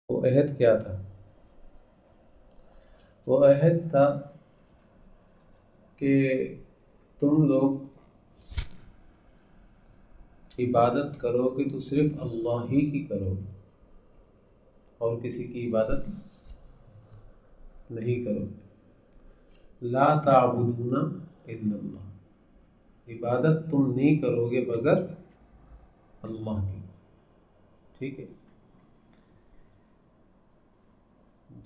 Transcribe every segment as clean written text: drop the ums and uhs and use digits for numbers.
وہ عہد کیا تھا؟ وہ عہد تھا کہ تم لوگ عبادت کرو گے تو صرف اللہ ہی کی کرو گے اور کسی کی عبادت نہیں کرو گے۔ لا تعبدون الا اللہ، عبادت تم نہیں کرو گے مگر اللہ کی۔ ٹھیک ہے،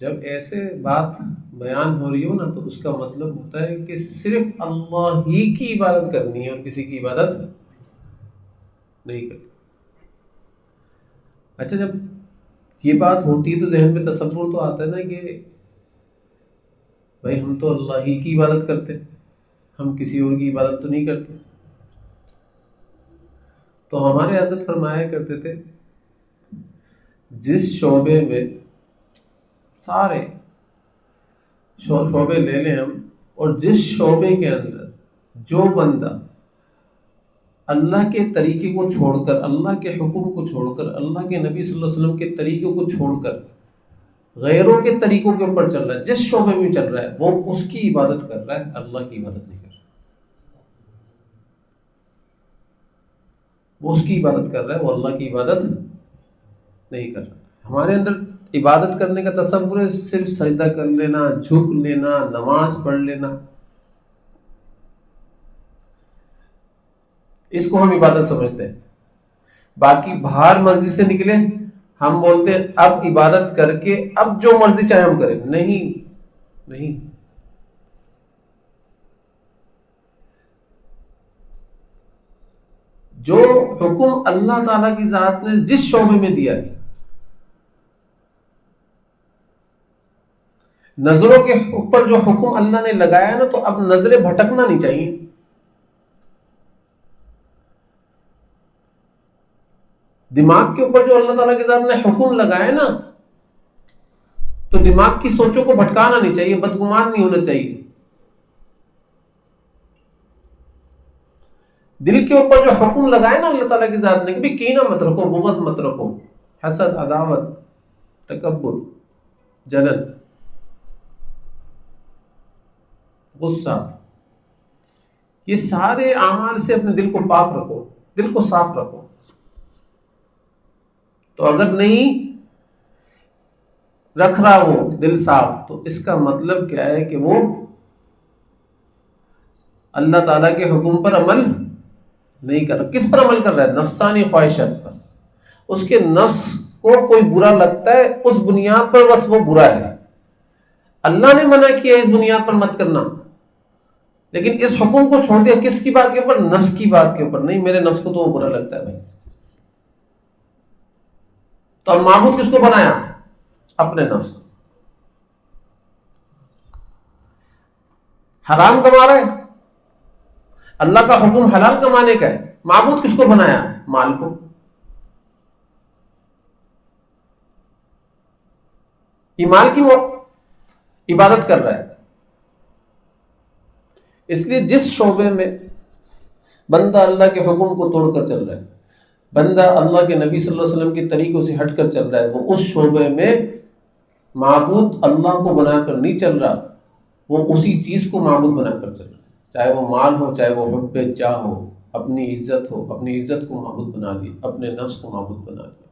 جب ایسے بات بیان ہو رہی ہو نا تو اس کا مطلب ہوتا ہے کہ صرف اللہ ہی کی عبادت کرنی ہے اور کسی کی عبادت نہیں کرنی۔ اچھا، جب یہ بات ہوتی ہے تو ذہن میں تصور تو آتا ہے نا کہ بھائی ہم تو اللہ ہی کی عبادت کرتے، ہم کسی اور کی عبادت تو نہیں کرتے۔ تو ہمارے حضرت فرمایا کرتے تھے جس شعبے میں سارے شعبے لے لیں ہم، اور جس شعبے کے اندر جو بندہ اللہ کے طریقے کو چھوڑ کر، اللہ کے حکم کو چھوڑ کر، اللہ کے نبی صلی اللہ علیہ وسلم کے طریقوں کو چھوڑ کر غیروں کے طریقوں کے اوپر چل رہا ہے، جس شعبے میں چل رہا ہے وہ اس کی عبادت کر رہا ہے، اللہ کی عبادت نہیں کر رہا۔ وہ اس کی عبادت کر رہا ہے، وہ اللہ کی عبادت نہیں کر رہا۔ ہمارے اندر عبادت کرنے کا تصور ہے صرف سجدہ کر لینا، جھک لینا، نماز پڑھ لینا، اس کو ہم عبادت سمجھتے ہیں۔ باقی باہر مسجد سے نکلے ہم بولتے ہیں اب عبادت کر کے اب جو مرضی چاہے ہم کریں، نہیں نہیں۔ جو حکم اللہ تعالیٰ کی ذات نے جس شعبے میں دیا ہے، نظروں کے اوپر جو حکم اللہ نے لگایا نا، تو اب نظریں بھٹکنا نہیں چاہیے۔ دماغ کے اوپر جو اللہ تعالیٰ کی ذات نے حکم لگایا نا، تو دماغ کی سوچوں کو بھٹکانا نہیں چاہیے، بدگمان نہیں ہونا چاہیے۔ دل کے اوپر جو حکم لگایا نا اللہ تعالیٰ کی ذات نے کہ بھی کینہ مت رکھو، بغض مت رکھو، حسد، عداوت، تکبر، جلن، غصہ، یہ سارے اعمال سے اپنے دل کو پاک رکھو، دل کو صاف رکھو۔ تو اگر نہیں رکھ رہا وہ دل صاف، تو اس کا مطلب کیا ہے کہ وہ اللہ تعالیٰ کے حکم پر عمل نہیں کر رہا۔ کس پر عمل کر رہا ہے؟ نفسانی خواہشات پر۔ اس کے نفس کو کوئی برا لگتا ہے، اس بنیاد پر بس وہ برا ہے۔ اللہ نے منع کیا اس بنیاد پر مت کرنا، لیکن اس حکم کو چھوڑ دیا کس کی بات کے اوپر؟ نفس کی بات کے اوپر۔ نہیں، میرے نفس کو تو وہ برا لگتا ہے بھائی۔ تو اب معبود کس کو بنایا؟ اپنے نفس کو۔ حرام کما رہا ہے، اللہ کا حکم حلال کمانے کا ہے، معبود کس کو بنایا؟ مال کو۔ یہ مال کی عبادت کر رہا ہے۔ اس لیے جس شعبے میں بندہ اللہ کے حکم کو توڑ کر چل رہا ہے، بندہ اللہ کے نبی صلی اللہ علیہ وسلم کے طریقوں سے ہٹ کر چل رہا ہے، وہ اس شعبے میں معبود اللہ کو بنا کر نہیں چل رہا، وہ اسی چیز کو معبود بنا کر چل رہا ہے، چاہے وہ مال ہو، چاہے وہ حب جاہ ہو، اپنی عزت ہو، اپنی عزت کو معبود بنا لیا، اپنے نفس کو معبود بنا لیا،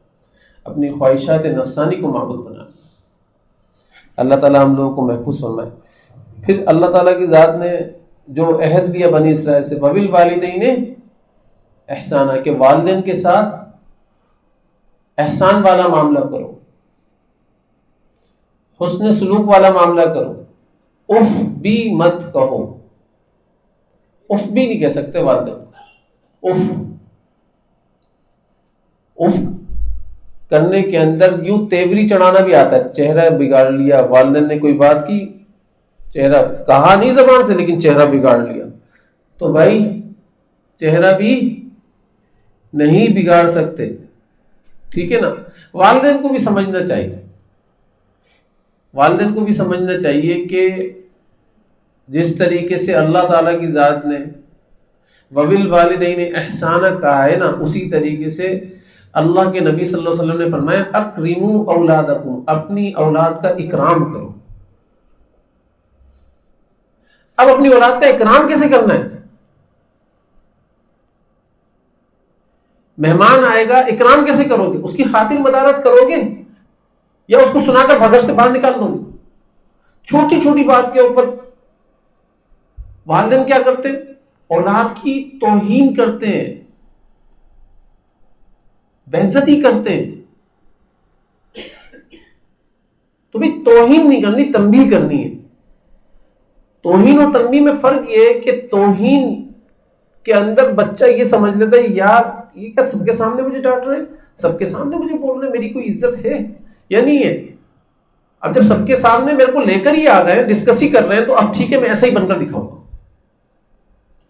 اپنی خواہشات نفسانی کو معبود بنا لیا۔ اللہ تعالیٰ ہم لوگوں کو محفوظ فرمائے۔ پھر اللہ تعالیٰ کی ذات نے جو عہد لیا بنی اسرائیل سے، وَبِالْوَالِدَيْنِ احسانہ، کہ والدین کے ساتھ احسان والا معاملہ کرو، حسن سلوک والا معاملہ کرو، اف بھی مت کہو۔ اف بھی نہیں کہہ سکتے والدین، اف اف کرنے کے اندر یوں تیوری چڑھانا بھی آتا ہے، چہرہ بگاڑ لیا، والدین نے کوئی بات کی، چہرہ کہا نہیں زبان سے لیکن چہرہ بگاڑ لیا، تو بھائی چہرہ بھی نہیں بگاڑ سکتے، ٹھیک ہے نا۔ والدین کو بھی سمجھنا چاہیے، والدین کو بھی سمجھنا چاہیے کہ جس طریقے سے اللہ تعالیٰ کی ذات نے وَبِالْوَالِدَيْنِ احسانہ کہا ہے نا، اسی طریقے سے اللہ کے نبی صلی اللہ علیہ وسلم نے فرمایا اکرموا اولادکم، اپنی اولاد کا اکرام کرو. اب اپنی اولاد کا اکرام کیسے کرنا ہے؟ مہمان آئے گا، اکرام کیسے کرو گے؟ اس کی خاطر مدارت کرو گے یا اس کو سنا کر بھدر سے باہر نکال دو گے؟ چھوٹی چھوٹی بات کے اوپر والدین کیا کرتے ہیں؟ اولاد کی توہین کرتے ہیں، بے عزتی کرتے ہیں. تو بھی توہین نہیں کرنی، تنبیہ کرنی ہے. توہین اور تنبیہ میں فرق یہ ہے کہ توہین کے اندر بچہ یہ سمجھ لیتا ہے یار یہ کیا سب کے سامنے مجھے ڈانٹ رہے ہیں، سب کے سامنے مجھے بول رہے ہیں، میری کوئی عزت ہے یا نہیں ہے؟ اب جب سب کے سامنے میرے کو لے کر ہی آ گئے، ڈسکس ہی کر رہے ہیں، تو اب ٹھیک ہے میں ایسا ہی بن کر دکھاؤں گا،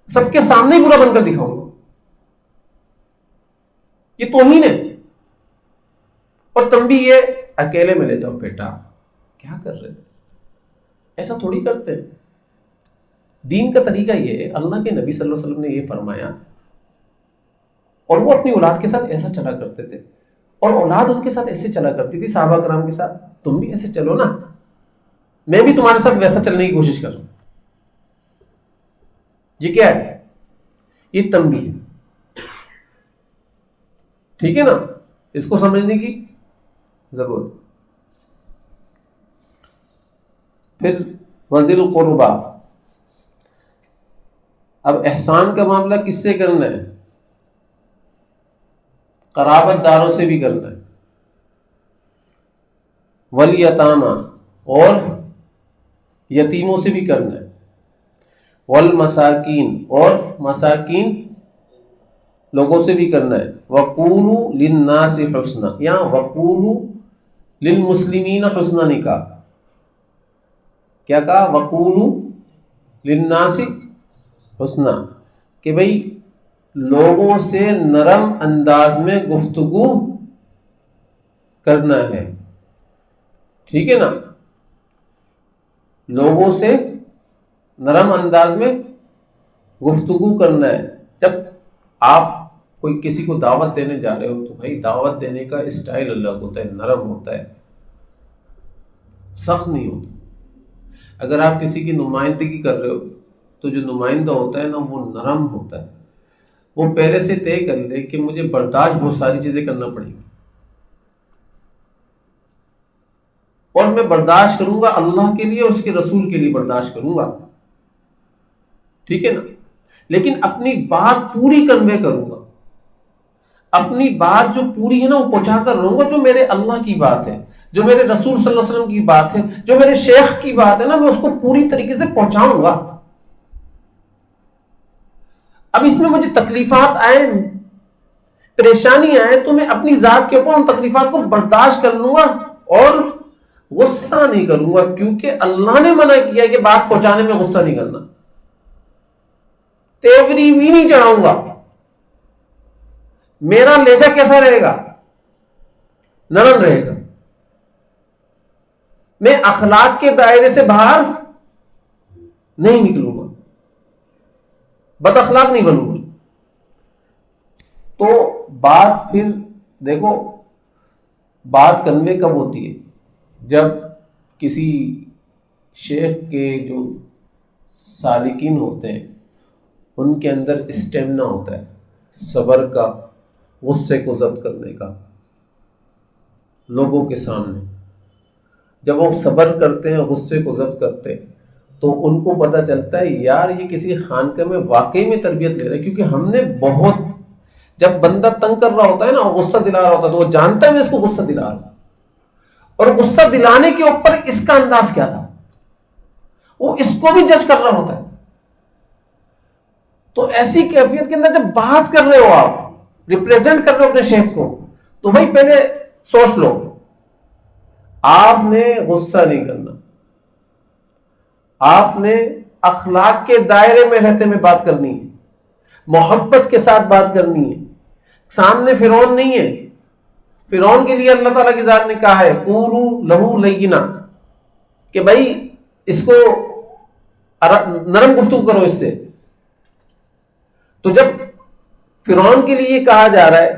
سب کے سامنے ہی برا بن کر دکھاؤں گا. یہ توہین ہے. اور تنبیہ یہ اکیلے میں لے جاؤ، بیٹا کیا کر رہے تھے، ایسا تھوڑی کرتے ہیں. دین کا طریقہ یہ ہے، اللہ کے نبی صلی اللہ علیہ وسلم نے یہ فرمایا اور وہ اپنی اولاد کے ساتھ ایسا چلا کرتے تھے اور اولاد ان کے ساتھ ایسے چلا کرتی تھی صحابہ کرام کے ساتھ. تم بھی ایسے چلو نا، میں بھی تمہارے ساتھ ویسا چلنے کی کوشش کر رہا ہوں. یہ کیا ہے؟ یہ تنبیہ ہے. ٹھیک ہے نا؟ اس کو سمجھنے کی ضرورت. پھر وذل القربا. اب احسان کا معاملہ کس سے کرنا ہے؟ قرابت داروں سے بھی کرنا ہے. والیتاما، اور یتیموں سے بھی کرنا ہے. والمساکین، اور مساکین لوگوں سے بھی کرنا ہے. وقولوا للناس حسنا، یا وقولوا للمسلمین حسنا نہیں کہا. کیا کہا؟ وقولوا للناس حسنا، کہ بھئی لوگوں سے نرم انداز میں گفتگو کرنا ہے. ٹھیک ہے نا؟ لوگوں سے نرم انداز میں گفتگو کرنا ہے. جب آپ کوئی کسی کو دعوت دینے جا رہے ہو تو بھائی دعوت دینے کا اسٹائل الگ ہوتا ہے، نرم ہوتا ہے، سخت نہیں ہوتا. اگر آپ کسی کی نمائندگی کر رہے ہو تو جو نمائندہ ہوتا ہے نا وہ نرم ہوتا ہے. وہ پہلے سے طے کر لے کہ مجھے برداشت بہت ساری چیزیں کرنا پڑیں گی اور میں برداشت کروں گا اللہ کے لیے اور اس کے رسول کے لیے برداشت کروں گا. ٹھیک ہے نا؟ لیکن اپنی بات پوری کنوے کروں گا، اپنی بات جو پوری ہے نا وہ پہنچا کر رہوں گا. جو میرے اللہ کی بات ہے، جو میرے رسول صلی اللہ علیہ وسلم کی بات ہے، جو میرے شیخ کی بات ہے نا، میں اس کو پوری طریقے سے پہنچاؤں گا. اب اس میں مجھے تکلیفات آئے، پریشانی آئے، تو میں اپنی ذات کے اوپر ان تکلیفات کو برداشت کر لوں گا اور غصہ نہیں کروں گا، کیونکہ اللہ نے منع کیا کہ بات پہنچانے میں غصہ نہیں کرنا. تیوری بھی نہیں چڑھاؤں گا. میرا لہجہ کیسا رہے گا؟ نرم رہے گا. میں اخلاق کے دائرے سے باہر نہیں نکلوں گا، بد اخلاق نہیں بنوں گا. تو بات پھر دیکھو، بات کنوے کب ہوتی ہے؟ جب کسی شیخ کے جو سالکین ہوتے ہیں ان کے اندر اسٹیمنا ہوتا ہے صبر کا، غصے کو ضبط کرنے کا. لوگوں کے سامنے جب وہ صبر کرتے ہیں، غصے کو ضبط کرتے ہیں، تو ان کو پتہ چلتا ہے یار یہ کسی خانقاہ میں واقعی میں تربیت لے رہا ہے. کیونکہ ہم نے بہت، جب بندہ تنگ کر رہا ہوتا ہے نا، غصہ دلا رہا ہوتا ہے، تو وہ جانتا ہے میں اس کو غصہ دلا رہا ہوں، اور غصہ دلانے کے اوپر اس کا انداز کیا تھا وہ اس کو بھی جج کر رہا ہوتا ہے. تو ایسی کیفیت کے اندر جب بات کر رہے ہو، آپ ریپریزنٹ کر رہے ہو اپنے شیخ کو، تو بھائی پہلے سوچ لو آپ نے غصہ نہیں کرنا، آپ نے اخلاق کے دائرے میں رہتے میں بات کرنی ہے، محبت کے ساتھ بات کرنی ہے. سامنے فرعون نہیں ہے. فرعون کے لیے اللہ تعالیٰ کی ذات نے کہا ہے قولوا لہو لینا، کہ بھائی اس کو نرم گفتگو کرو اس سے. تو جب فرعون کے لیے کہا جا رہا ہے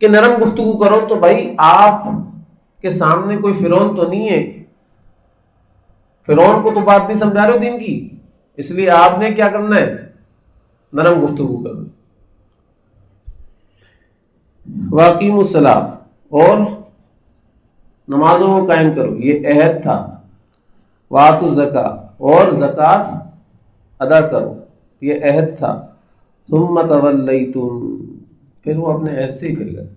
کہ نرم گفتگو کرو، تو بھائی آپ کے سامنے کوئی فرعون تو نہیں ہے، فرعون کو تو بات نہیں سمجھا رہے ہو دین کی، اس لیے آپ نے کیا کرنا ہے؟ نرم گفتگو کرنا۔ واقیم الصلاۃ، اور نمازوں کو قائم کرو، یہ عہد تھا۔ وآتوا الزکاۃ، اور زکوٰۃ ادا کرو، یہ عہد تھا۔ ثم تولیتم، پھر وہ اپنے عہد سے ہی پھر گئے۔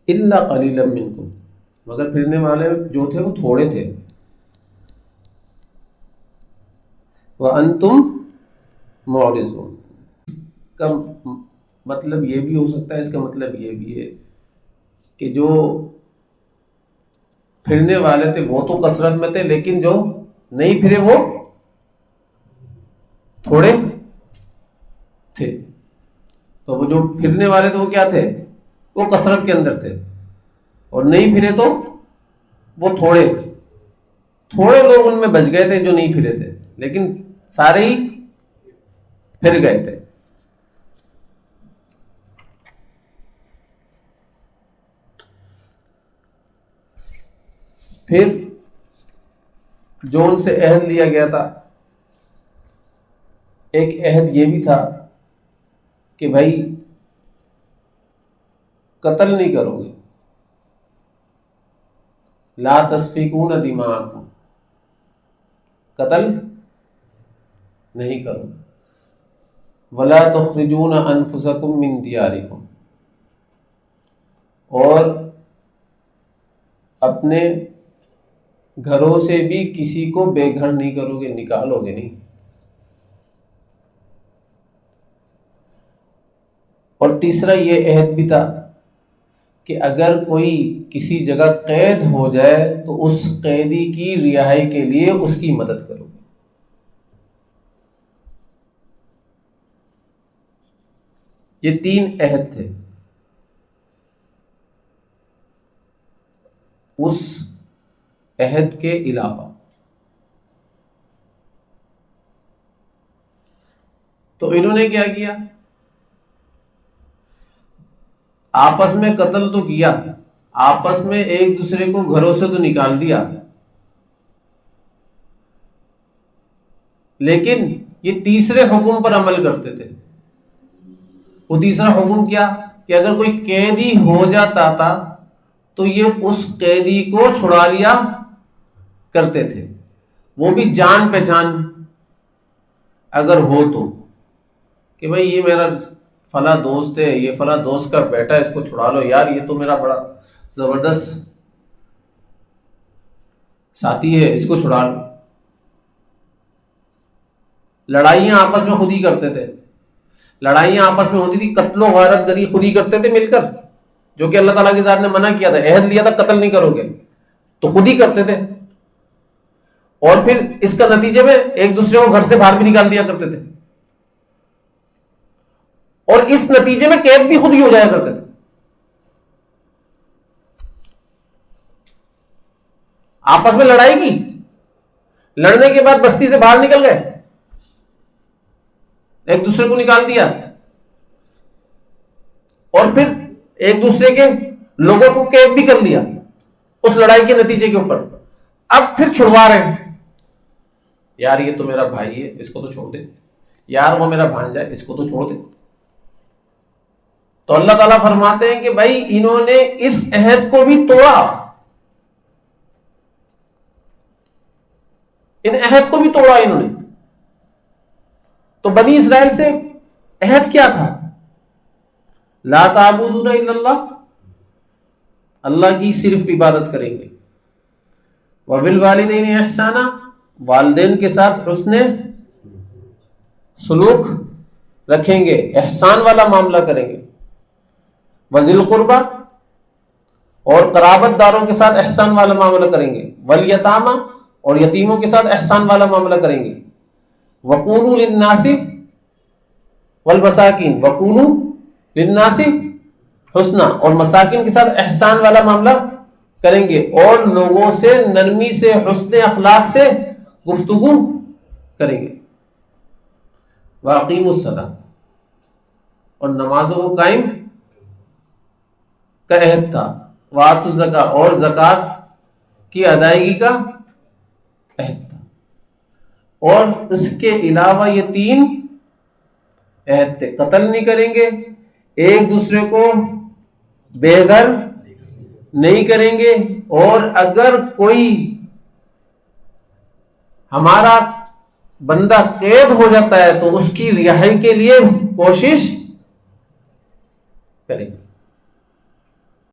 الا قلیلا منکم، مگر پھرنے والے جو تھے وہ تھوڑے تھے۔ وانتم معرضون، کا مطلب یہ بھی ہو سکتا ہے، اس کا مطلب یہ بھی ہے کہ جو پھرنے والے تھے وہ تو کثرت میں تھے، لیکن جو نہیں پھرے وہ تھوڑے تھے۔ تو وہ جو پھرنے والے تھے وہ کیا تھے؟ وہ کثرت کے اندر تھے، اور نہیں پھرے تو وہ تھوڑے لوگ ان میں بچ گئے تھے جو نہیں پھرے تھے، لیکن سارے ہی پھر گئے تھے۔ پھر جو ان سے عہد لیا گیا تھا، ایک عہد یہ بھی تھا کہ بھائی قتل نہیں کرو گے، لا تسفکون دماءکم، قتل نہیں کرو، ولا تخرجون انفسکم من دیارکم، اور اپنے گھروں سے بھی کسی کو بے گھر نہیں کرو گے، نکالو گے نہیں۔ اور تیسرا یہ عہد بھی تھا کہ اگر کوئی کسی جگہ قید ہو جائے تو اس قیدی کی رہائی کے لیے اس کی مدد کرو گے۔ یہ 3 عہد تھے۔ اس عہد کے علاوہ تو انہوں نے کیا کیا؟ آپس میں قتل تو کیا، آپس میں ایک دوسرے کو گھروں سے تو نکال دیا، لیکن یہ تیسرے حکم پر عمل کرتے تھے۔ وہ تیسرا حکم کیا؟ کہ اگر کوئی قیدی ہو جاتا تھا تو یہ اس قیدی کو چھڑا لیا کرتے تھے، وہ بھی جان پہچان اگر ہو تو، کہ بھئی یہ میرا فلاں دوست ہے، یہ فلاں دوست کا بیٹا ہے، اس کو چھڑا لو یار، یہ تو میرا بڑا زبردست ساتھی ہے، اس کو چھڑا لو۔ لڑائیاں آپس میں خود ہی کرتے تھے، لڑائیاں آپس میں ہوتی تھی، قتل و غارت گری خود ہی کرتے تھے مل کر، جو کہ اللہ تعالیٰ کی ذات نے منع کیا تھا، عہد لیا تھا قتل نہیں کرو گے، تو خود ہی کرتے تھے، اور پھر اس کا نتیجے میں ایک دوسرے کو گھر سے باہر بھی نکال دیا کرتے تھے، اور اس نتیجے میں قید بھی خود ہی ہو جایا کرتے تھے۔ آپس میں لڑائی کی، لڑنے کے بعد بستی سے باہر نکل گئے، ایک دوسرے کو نکال دیا، اور پھر ایک دوسرے کے لوگوں کو قید بھی کر لیا اس لڑائی کے نتیجے کے اوپر۔ اب پھر چھڑوا رہے ہیں، یار یہ تو میرا بھائی ہے، اس کو تو چھوڑ دے، یار وہ میرا بھانجا ہے، اس کو تو چھوڑ دے۔ تو اللہ تعالیٰ فرماتے ہیں کہ بھائی انہوں نے اس عہد کو بھی توڑا، ان عہد کو بھی توڑا انہوں نے۔ تو بنی اسرائیل سے عہد کیا تھا؟ لا تعبدون الا اللہ، اللہ کی صرف عبادت کریں گے، وبالوالدین احسانا، والدین کے ساتھ حسن سلوک رکھیں گے، احسان والا معاملہ کریں گے، وذی القربہ، اور قرابت داروں کے ساتھ احسان والا معاملہ کریں گے، والیتامى، اور یتیموں کے ساتھ احسان والا معاملہ کریں گے، وقولوا للناس والمساکین، وقولوا للناس حسنا، اور مساکین کے ساتھ احسان والا معاملہ کریں گے، اور لوگوں سے نرمی سے، حسن اخلاق سے گفتگو کریں گے. وَأَقِيمُوا الصَّلَاةَ، اور نمازوں کو قائم کا عہد تھا. وَآتُوا الزَّکاۃ، اور زکوٰۃ کی ادائیگی کا عہد تھا. اور اس کے علاوہ یہ 3 عہد تھے. قتل نہیں کریں گے، ایک دوسرے کو بے گھر نہیں کریں گے، اور اگر کوئی ہمارا بندہ قید ہو جاتا ہے تو اس کی رہائی کے لیے کوشش کریں گے.